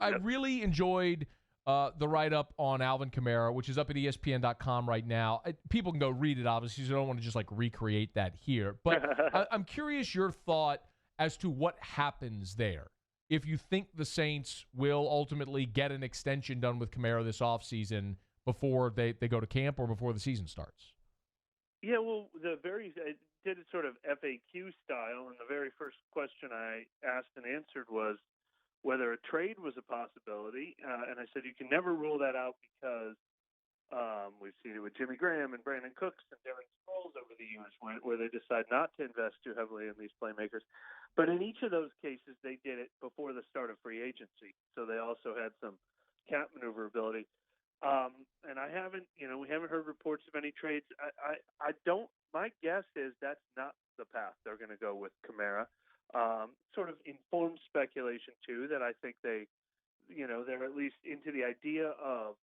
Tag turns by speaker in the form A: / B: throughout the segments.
A: I really enjoyed the write-up on Alvin Kamara, which is up at ESPN.com right now. People can go read it, obviously, so I don't want to just, recreate that here. But I'm curious your thought as to what happens there. If you think the Saints will ultimately get an extension done with Kamara this offseason before they go to camp or before the season starts.
B: Yeah, well, I did it sort of FAQ style, and the very first question I asked and answered was whether a trade was a possibility. And I said you can never rule that out because we've seen it with Jimmy Graham and Brandon Cooks and Darren Sproles over the years where they decide not to invest too heavily in these playmakers. But in each of those cases, they did it before the start of free agency. So they also had some cap maneuverability. And I haven't, we haven't heard reports of any trades. I don't, my guess is that's not the path they're going to go with Kamara. Sort of informed speculation too, that I think they're at least into the idea of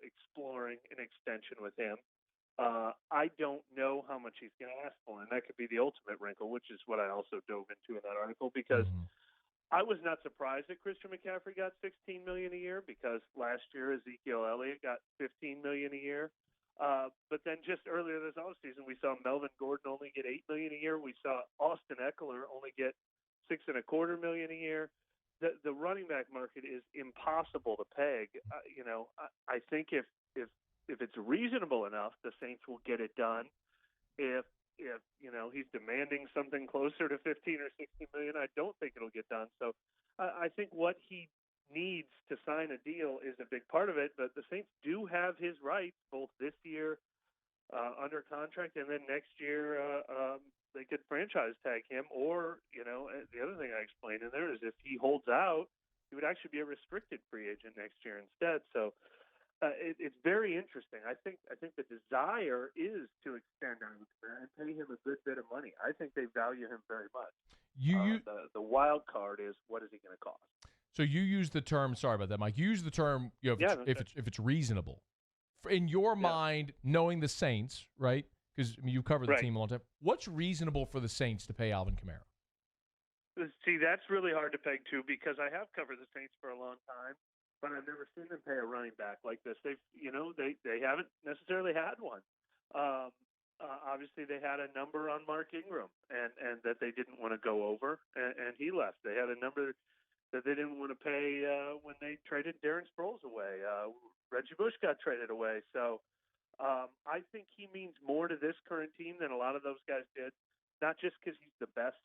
B: exploring an extension with him. I don't know how much he's going to ask for, and that could be the ultimate wrinkle, which is what I also dove into in that article, because I was not surprised that Christian McCaffrey got $16 million a year, because last year Ezekiel Elliott got $15 million a year. But then just earlier this offseason, we saw Melvin Gordon only get $8 million a year. We saw Austin Eckler only get $6.25 million a year. The running back market is impossible to peg. I think if it's reasonable enough, the Saints will get it done. If he's demanding something closer to 15 or 16 million, I don't think it'll get done. So I think what he needs to sign a deal is a big part of it. But the Saints do have his rights both this year under contract, and then next year they could franchise tag him. Or the other thing I explained in there is if he holds out, he would actually be a restricted free agent next year instead. So it's very interesting. I think the desire is to extend on him and pay him a good bit of money. I think they value him very much. The wild card is, what is he going to cost?
A: So you use the term. Sorry about that, Mike. You use the term. If it's reasonable, in your mind, knowing the Saints, right? Because you've covered the team a long time. What's reasonable for the Saints to pay Alvin Kamara?
B: See, that's really hard to peg too, because I have covered the Saints for a long time, but I've never seen them pay a running back like this. They haven't necessarily had one. Obviously, they had a number on Mark Ingram, and that they didn't want to go over, and he left. They had a number that they didn't want to pay when they traded Darren Sproles away. Reggie Bush got traded away. So I think he means more to this current team than a lot of those guys did, not just because he's the best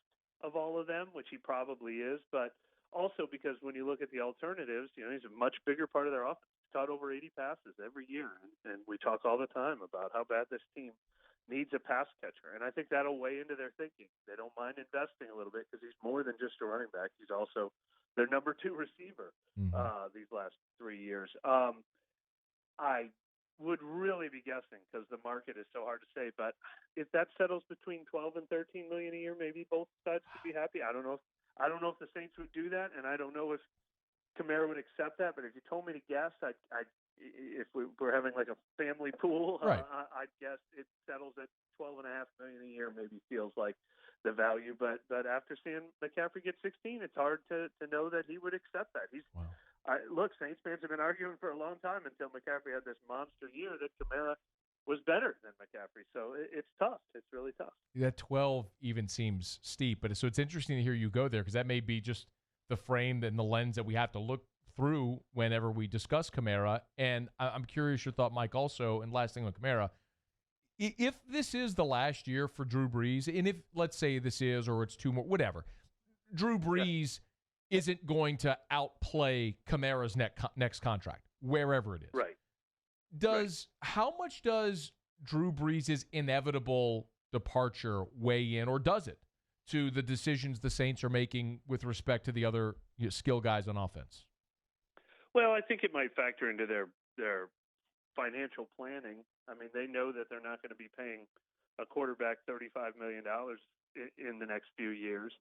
B: of all of them, which he probably is, but also because when you look at the alternatives, he's a much bigger part of their offense. He's caught over 80 passes every year, and we talk all the time about how bad this team needs a pass catcher, and I think that'll weigh into their thinking. They don't mind investing a little bit because he's more than just a running back. He's also their number 2 receiver these last 3 years. I would really be guessing, because the market is so hard to say, but if that settles between 12 and 13 million a year, maybe both sides could be happy. I don't know if the Saints would do that, and I don't know if Kamara would accept that. But if you told me to guess, if we're having like a family pool, I'd guess it settles at 12.5 million a year. Maybe feels like the value, but after seeing McCaffrey get 16, it's hard to know that he would accept that. Look, Saints fans have been arguing for a long time until McCaffrey had this monster year that Kamara was better than McCaffrey. So it's tough. It's really tough.
A: That 12 even seems steep, but so it's interesting to hear you go there, because that may be just the frame and the lens that we have to look through whenever we discuss Kamara. And I'm curious your thought, Mike, also, and last thing on Kamara. If this is the last year for Drew Brees, and if, let's say this is, or it's 2 more, whatever, Drew Brees isn't going to outplay Kamara's next contract, wherever it is.
B: Right.
A: How much does Drew Brees' inevitable departure weigh in, or does it, to the decisions the Saints are making with respect to the other skill guys on offense?
B: Well, I think it might factor into their financial planning. I mean, they know that they're not going to be paying a quarterback $35 million in the next few years.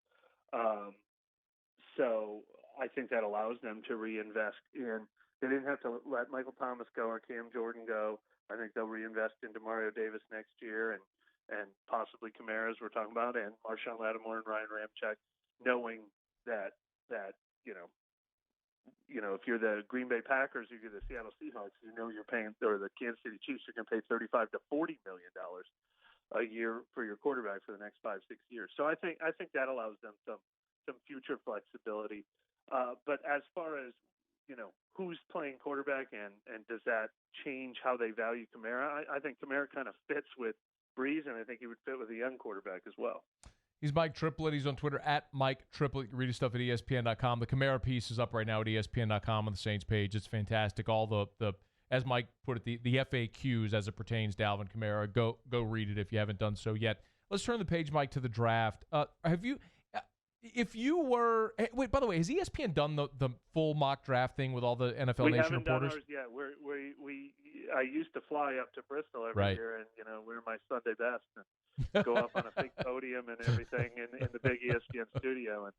B: So I think that allows them to reinvest in. They didn't have to let Michael Thomas go or Cam Jordan go. I think they'll reinvest into Mario Davis next year and possibly Kamara, as we're talking about, and Marshawn Lattimore and Ryan Ramczyk, knowing that if you're the Green Bay Packers, or you're the Seattle Seahawks, you're paying, or the Kansas City Chiefs, you're going to pay $35 to $40 million a year for your quarterback for the next 5-6 years. So I think that allows them some future flexibility. But as far as who's playing quarterback and does that change how they value Kamara, I think Kamara kind of fits with Brees, and I think he would fit with a young quarterback as well.
A: He's Mike Triplett. He's on Twitter at Mike Triplett. You can read his stuff at ESPN.com. The Kamara piece is up right now at ESPN.com on the Saints page. It's fantastic. All the as Mike put it, the FAQs as it pertains to Alvin Kamara. Go read it if you haven't done so yet. Let's turn the page, Mike, to the draft. If you were wait, by the way, has ESPN done the full mock draft thing with all the NFL Nation reporters?
B: We haven't done ours yet. I used to fly up to Bristol every year and wear my Sunday best and go up on a big podium and everything in the big ESPN studio. And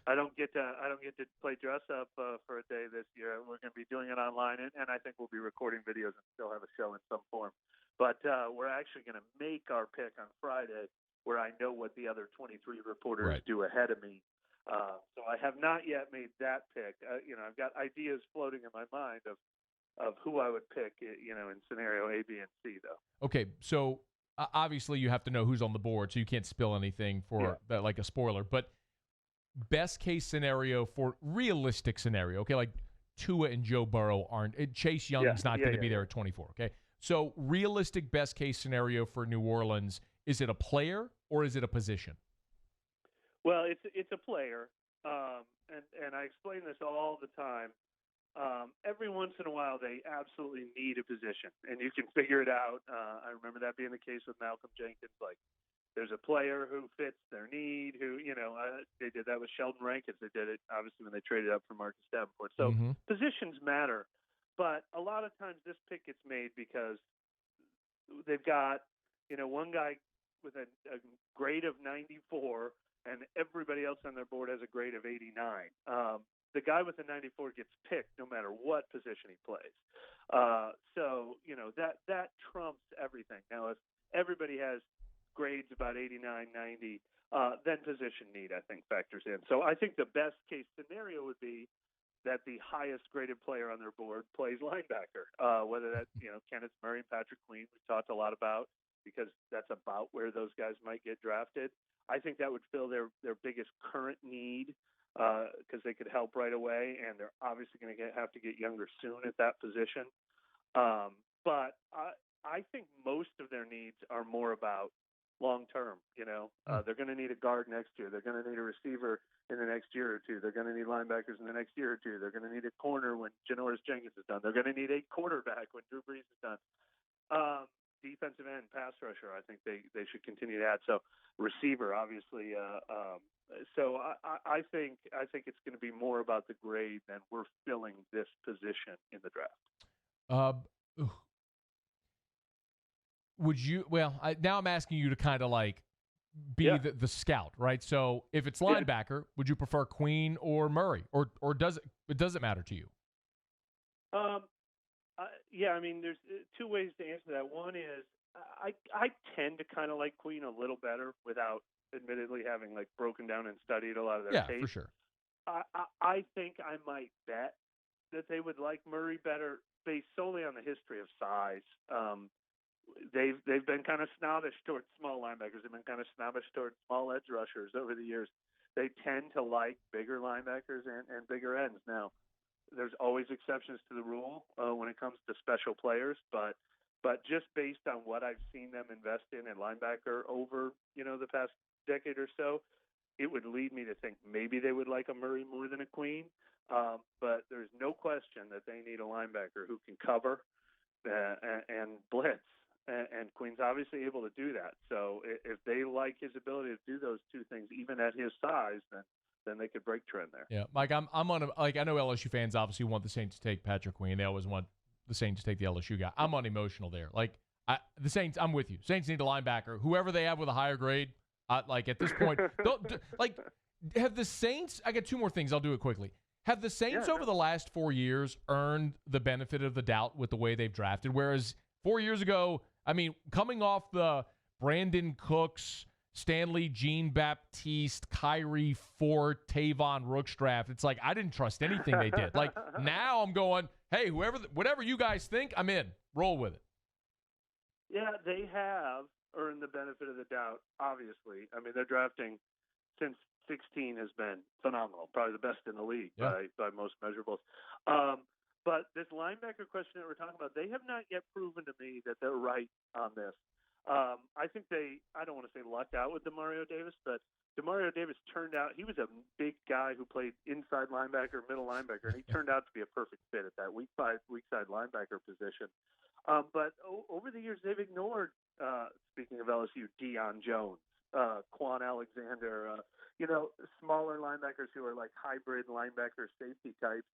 B: I don't get to play dress up for a day this year. We're going to be doing it online, and I think we'll be recording videos and still have a show in some form. But we're actually going to make our pick on Friday, where I know what the other 23 reporters do ahead of me. So I have not yet made that pick. I've got ideas floating in my mind of who I would pick, in scenario A, B, and C, though.
A: Okay, so obviously you have to know who's on the board, so you can't spill anything for like a spoiler. But best case scenario for realistic scenario, okay, like Tua and Joe Burrow aren't. Chase Young's not going to be there at 24, okay? So realistic best case scenario for New Orleans, is it a player or is it a position?
B: Well, it's a player, and I explain this all the time. Every once in a while, they absolutely need a position, and you can figure it out. I remember that being the case with Malcolm Jenkins. Like, there's a player who fits their need. They did that with Sheldon Rankins. They did it obviously when they traded up for Marcus Davenport. So positions matter, but a lot of times this pick gets made because they've got one guy with a grade of 94, and everybody else on their board has a grade of 89. The guy with the 94 gets picked no matter what position he plays. So that trumps everything. Now, if everybody has grades about 89, 90, then position need, I think, factors in. So I think the best case scenario would be that the highest graded player on their board plays linebacker, whether that's Kenneth Murray and Patrick Queen, we've talked a lot about, because that's about where those guys might get drafted. I think that would fill their biggest current need, because they could help right away, and they're obviously going to have to get younger soon at that position. But I think most of their needs are more about long term. They're going to need a guard next year. They're going to need a receiver in the next year or two. They're going to need linebackers in the next year or two. They're going to need a corner when Janoris Jenkins is done. They're going to need a quarterback when Drew Brees is done. Defensive end, pass rusher, I think they should continue to add. So receiver, obviously. So I think it's going to be more about the grade than we're filling this position in the draft.
A: Would you? Well, now I'm asking you to kind of like be the scout, right? So if it's linebacker, would you prefer Queen or Murray, or does it matter to you?
B: I mean, there's two ways to answer that. One is I tend to kind of like Queen a little better without admittedly having like broken down and studied a lot of their tape.
A: Yeah, for sure.
B: I think I might bet that they would like Murray better based solely on the history of size. They've been kind of snobbish towards small linebackers. They've been kind of snobbish towards small edge rushers over the years. They tend to like bigger linebackers and bigger ends. Now, there's always exceptions to the rule when it comes to special players, but just based on what I've seen them invest in linebacker over the past decade or so, it would lead me to think maybe they would like a Murray more than a Queen. But there's no question that they need a linebacker who can cover and blitz. And Queen's obviously able to do that. So if they like his ability to do those two things, even at his size, then they could break trend there.
A: Yeah, Mike, I'm on I know LSU fans obviously want the Saints to take Patrick Queen. They always want the Saints to take the LSU guy. I'm unemotional there. Like the Saints, I'm with you. Saints need a linebacker. Whoever they have with a higher grade, like at this point, have the Saints? I got two more things. I'll do it quickly. Have the Saints over the last 4 years earned the benefit of the doubt with the way they've drafted? Whereas 4 years ago, I mean, coming off the Brandon Cooks, Stanley, Jean Baptiste, Kyrie Fort, Tavon Rooks draft. It's like I didn't trust anything they did. Like now I'm going, hey, whatever you guys think, I'm in. Roll with it.
B: Yeah, they have earned the benefit of the doubt, obviously. I mean, their drafting since 16 has been phenomenal, probably the best in the league by most measurables. But this linebacker question that we're talking about, they have not yet proven to me that they're right on this. I think I don't want to say lucked out with Demario Davis, but Demario Davis turned out, he was a big guy who played inside linebacker, middle linebacker, and he turned out to be a perfect fit at that weak side linebacker position. But over the years, they've ignored, speaking of LSU, Deion Jones, Quan Alexander, smaller linebackers who are like hybrid linebacker safety types.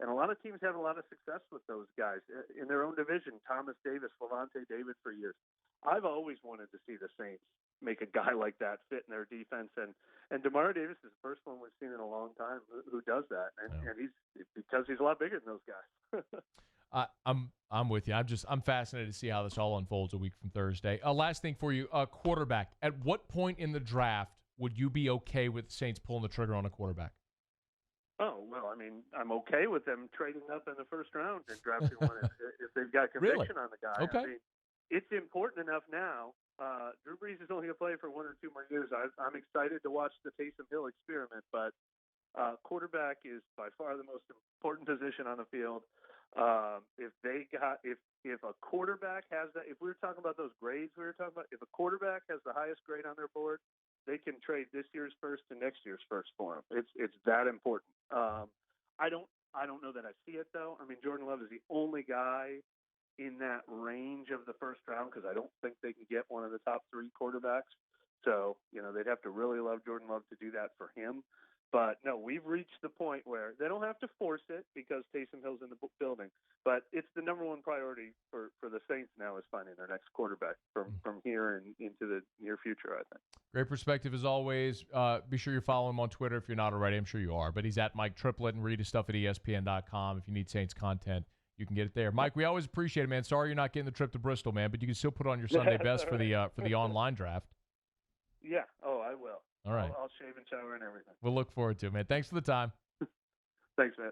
B: And a lot of teams have a lot of success with those guys in their own division. Thomas Davis, Levante David for years. I've always wanted to see the Saints make a guy like that fit in their defense. And Demario Davis is the first one we've seen in a long time who does that. And because he's a lot bigger than those guys.
A: I'm with you. I'm fascinated to see how this all unfolds a week from Thursday. Last thing for you, quarterback. At what point in the draft would you be okay with the Saints pulling the trigger on a quarterback?
B: Oh, well, I mean, I'm okay with them trading up in the first round and drafting one if they've got conviction on the guy.
A: Okay.
B: I mean, it's important enough now. Drew Brees is only going to play for 1 or 2 more years. I'm excited to watch the Taysom Hill experiment, but quarterback is by far the most important position on the field. If a quarterback has that, if we were talking about those grades we were talking about, if a quarterback has the highest grade on their board, they can trade this year's first and next year's first for him. It's that important. I don't know that I see it though. I mean, Jordan Love is the only guy in that range of the first round because I don't think they can get one of the top 3 quarterbacks. So they'd have to really love Jordan Love to do that for him. But no, we've reached the point where they don't have to force it because Taysom Hill's in the building. But it's the number one priority for the Saints now is finding their next quarterback from here and into the near future, I think.
A: Great perspective as always. Be sure you follow him on Twitter if you're not already. I'm sure you are. But he's at Mike Triplett and read his stuff at ESPN.com. If you need Saints content, you can get it there. Mike, we always appreciate it, man. Sorry you're not getting the trip to Bristol, man, but you can still put on your Sunday best for the online draft.
B: Yeah. Oh, I will.
A: All right.
B: I'll shave and shower and everything.
A: We'll look forward to it, man. Thanks for the time.
B: Thanks, man.